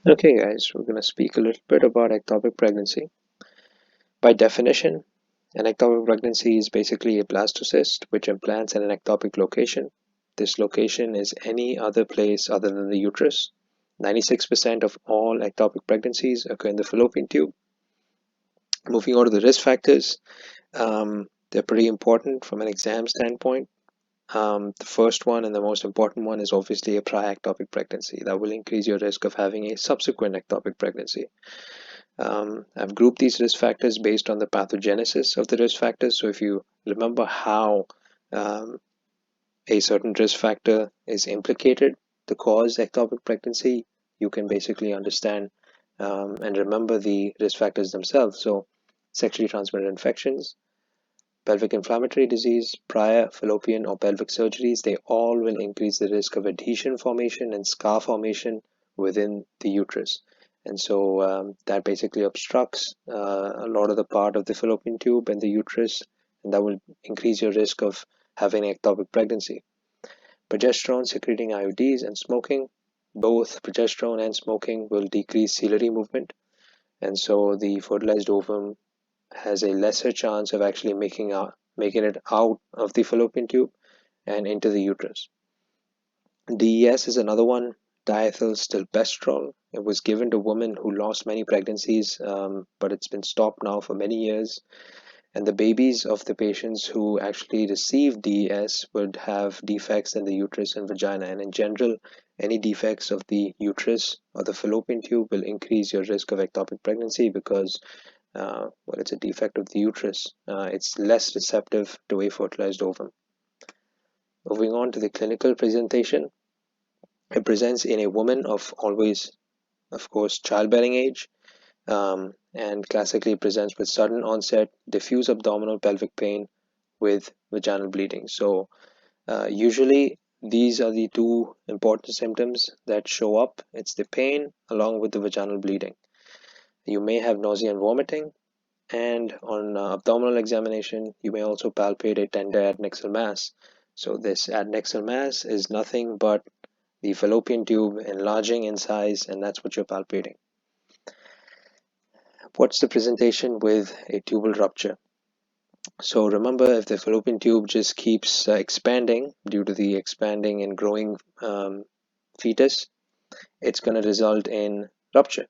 Okay, guys, we're going to speak a little bit about ectopic pregnancy. By definition, an ectopic pregnancy is basically a blastocyst which implants in an ectopic location. This location is any other place other than the uterus. 96% of all ectopic pregnancies occur in the fallopian tube. Moving on to the risk factors, they're pretty important from an exam standpoint. The first one and the most important one is obviously a prior ectopic pregnancy. That will increase your risk of having a subsequent ectopic pregnancy. I've grouped these risk factors based on the pathogenesis of the risk factors. So if you remember how um, a certain risk factor is implicated to cause ectopic pregnancy, you can basically understand and remember the risk factors themselves. So sexually transmitted infections, pelvic inflammatory disease, prior fallopian or pelvic surgeries, they all will increase the risk of adhesion formation and scar formation within the uterus. And so that basically obstructs a lot of the part of the fallopian tube and the uterus, and that will increase your risk of having ectopic pregnancy. Progesterone secreting IUDs and smoking, both progesterone and smoking will decrease ciliary movement, and so the fertilized ovum has a lesser chance of actually making it out of the fallopian tube and into the uterus. DES is another one, diethylstilbestrol. It was given to women who lost many pregnancies, but it's been stopped now for many years. And the babies of the patients who actually received DES would have defects in the uterus and vagina. And in general, any defects of the uterus or the fallopian tube will increase your risk of ectopic pregnancy because well, it's a defect of the uterus. It's less receptive to a fertilized ovum. Moving on to the clinical presentation, it presents in a woman of always, of course, childbearing age, and classically presents with sudden onset, diffuse abdominal pelvic pain with vaginal bleeding. So, usually, these are the two important symptoms that show up. It's the pain along with the vaginal bleeding. You may have nausea and vomiting, and on abdominal examination, you may also palpate a tender adnexal mass. So this adnexal mass is nothing but the fallopian tube enlarging in size, and that's what you're palpating. What's the presentation with a tubal rupture? So remember, if the fallopian tube just keeps expanding due to the expanding and growing fetus, it's going to result in rupture.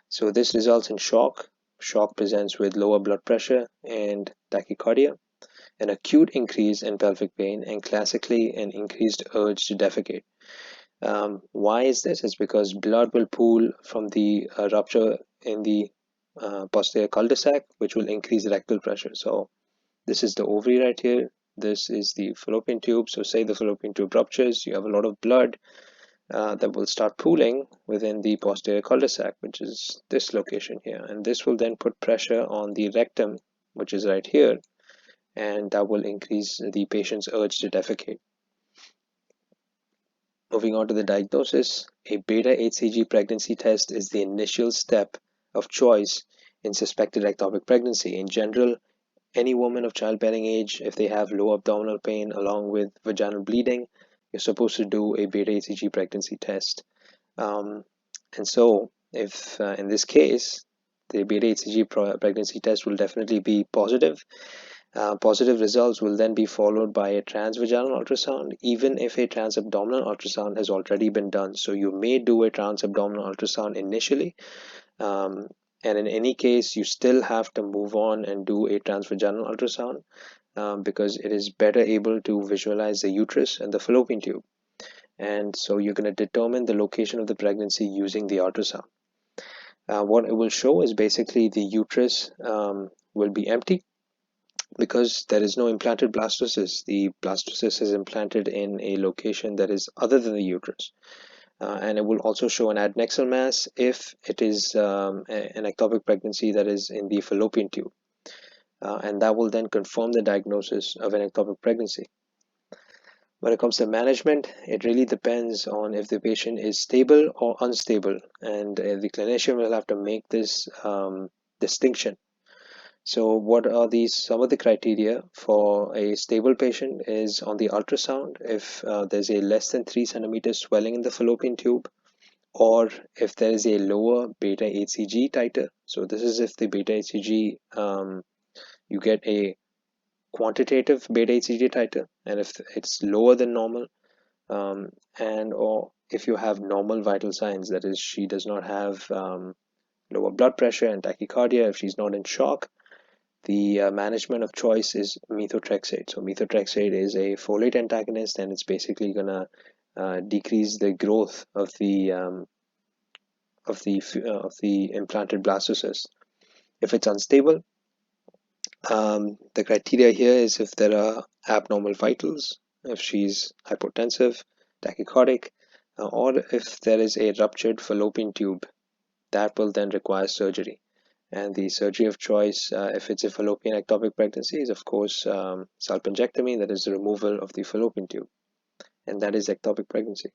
So this results in shock. Shock presents with lower blood pressure and tachycardia, an acute increase in pelvic pain, and classically an increased urge to defecate. Why is this? It's because blood will pool from the rupture in the posterior cul-de-sac, which will increase rectal pressure. So this is the ovary right here. This is the fallopian tube. So say the fallopian tube ruptures, you have a lot of blood that will start pooling within the posterior cul-de-sac, which is this location here. And this will then put pressure on the rectum, which is right here, and that will increase the patient's urge to defecate. Moving on to the diagnosis, a beta-HCG pregnancy test is the initial step of choice in suspected ectopic pregnancy. In general, any woman of childbearing age, if they have low abdominal pain along with vaginal bleeding, you're supposed to do a beta-HCG pregnancy test. And so, if in this case, the beta-HCG pregnancy test will definitely be positive. Positive results will then be followed by a transvaginal ultrasound, even if a transabdominal ultrasound has already been done. So you may do a transabdominal ultrasound initially, and in any case, you still have to move on and do a transvaginal ultrasound because it is better able to visualize the uterus and the fallopian tube. And so you're going to determine the location of the pregnancy using the ultrasound. What it will show is basically the uterus will be empty because there is no implanted blastocyst. The blastocyst is implanted in a location that is other than the uterus. And it will also show an adnexal mass if it is an ectopic pregnancy that is in the fallopian tube. And that will then confirm the diagnosis of an ectopic pregnancy. When it comes to management, it really depends on if the patient is stable or unstable, and the clinician will have to make this distinction. So what are some of the criteria for a stable patient is on the ultrasound, if there's a less than 3 centimeter swelling in the fallopian tube, or if there is a lower beta HCG titer. So this is if the beta HCG, you get a quantitative beta HCG titer, and if it's lower than normal, and or if you have normal vital signs, that is, she does not have lower blood pressure and tachycardia, if she's not in shock, the management of choice is methotrexate. So methotrexate is a folate antagonist, and it's basically gonna decrease the growth of the implanted blastocyst. If it's unstable, the criteria here is if there are abnormal vitals, if she's hypotensive, tachycardic, or if there is a ruptured fallopian tube, that will then require surgery. And the surgery of choice, if it's a fallopian ectopic pregnancy, is of course salpingectomy, that is the removal of the fallopian tube, and that is ectopic pregnancy.